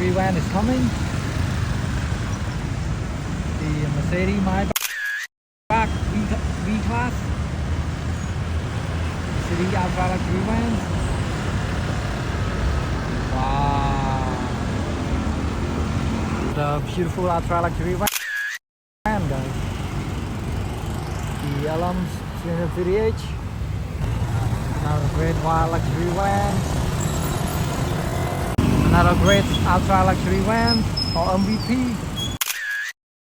luxury van is coming. The Mercedes Maybach V-Class City Ultra luxury van. Wow, the beautiful ultra luxury van, guys. The LM's 350H. Another great wild luxury van. Another great ultra luxury van or MVP.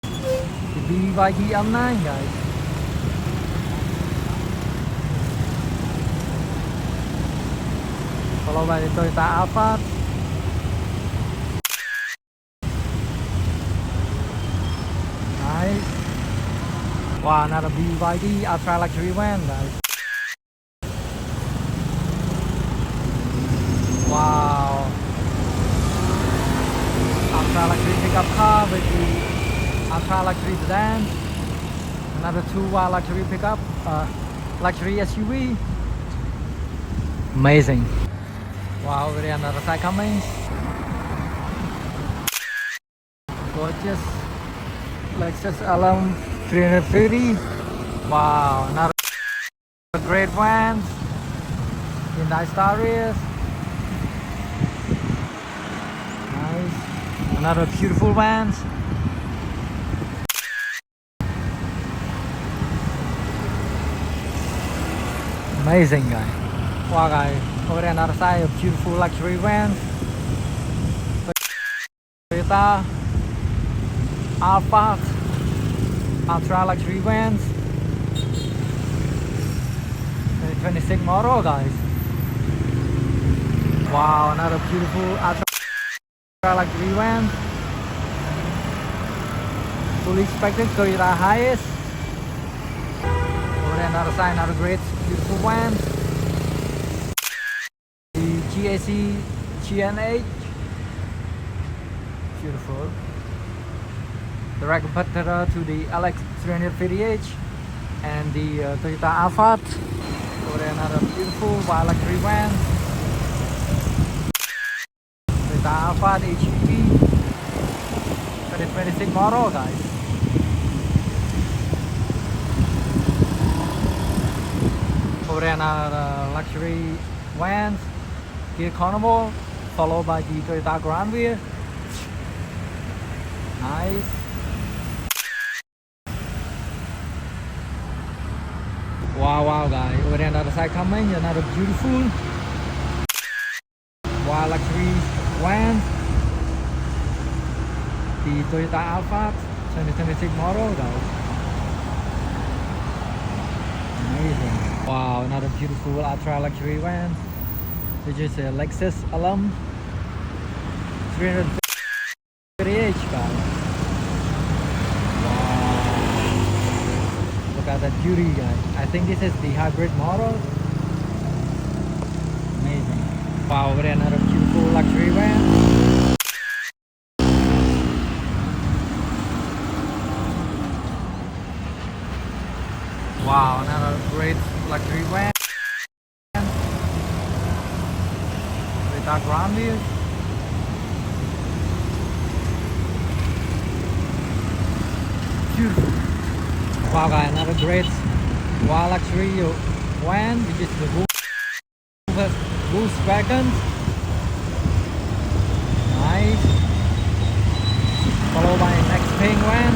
The BYD M9, guys. Followed by the Toyota Alphard. Nice. Wow, another BYD ultra luxury van, guys. Wow. Ultra luxury pickup car with the ultra luxury sedan. Another two luxury pickup, luxury SUV. Amazing. Wow, over there another side coming. Gorgeous Lexus LM 350. Wow, another great van. Hyundai Staris. Nice. Another beautiful van. Amazing, guy. Wow, guys. Over there another side of beautiful luxury van. Toyota Alphard ultra luxury vans. 2026 model, guys. Wow, another beautiful ultra luxury van. Fully expected Toyota Hiace. Over there another side, another great beautiful van. The Hiace GN8. Beautiful. Direct competitor to the LX 350H and the Toyota Alphard. Over there another beautiful wild luxury van. Toyota Alphard HEV 2026 model, guys. Over there another luxury vans, Kia Carnival, followed by the Toyota Grand Wheel. Nice. Wow, guys. Over there another side coming, another beautiful wild luxury van. The Toyota Alphard 2026 model, guys. Amazing. Wow, another beautiful ultra luxury van, which is a Lexus LM 350H, guys. Look at that beauty, guys. I think this is the hybrid model. Amazing. Wow, over there another beautiful luxury van. Wow, another great luxury van with our ground view. Beautiful. Wow, guys, another great wild luxury van, which is the Volkswagen. Nice. Followed by next pink van.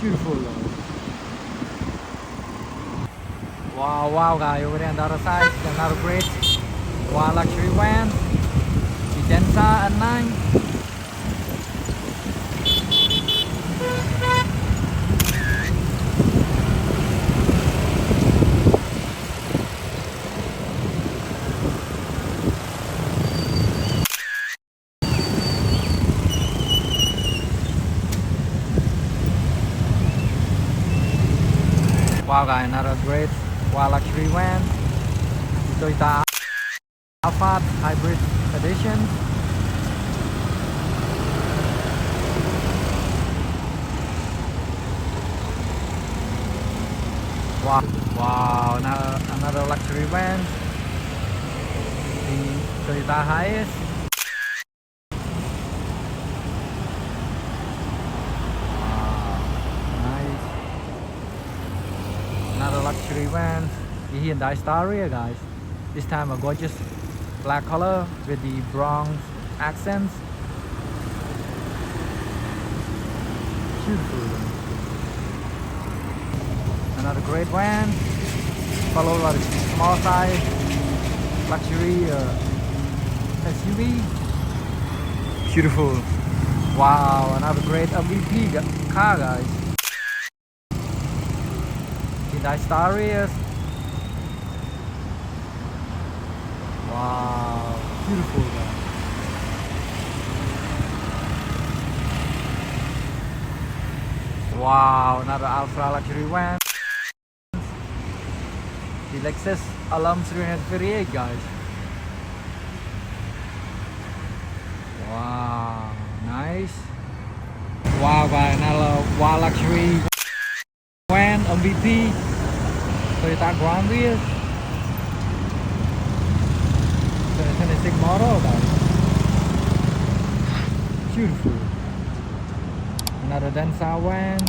Beautiful. Wow, guys, over there on the other side, another great wild luxury van. The Denza N9. Wow, guys, another great wild luxury van. The Toyota Alphard Hybrid Edition. Wow, another luxury van. Toyota Hiace. Nice. Another luxury van, the Hyundai Staria, guys. This time a gorgeous black color with the bronze accents. Beautiful. Another great van, followed by the small size luxury SUV. Beautiful. Wow, another great MVP car, guys. Hyundai Staria. Wow, beautiful, guys. Wow, another ultra luxury van. The Lexus Alum 338, guys. Wow, nice. Wow, guys, another wow luxury van MVP Toyota Grand Wheel 2026 model, guys. Beautiful. Another Densa van.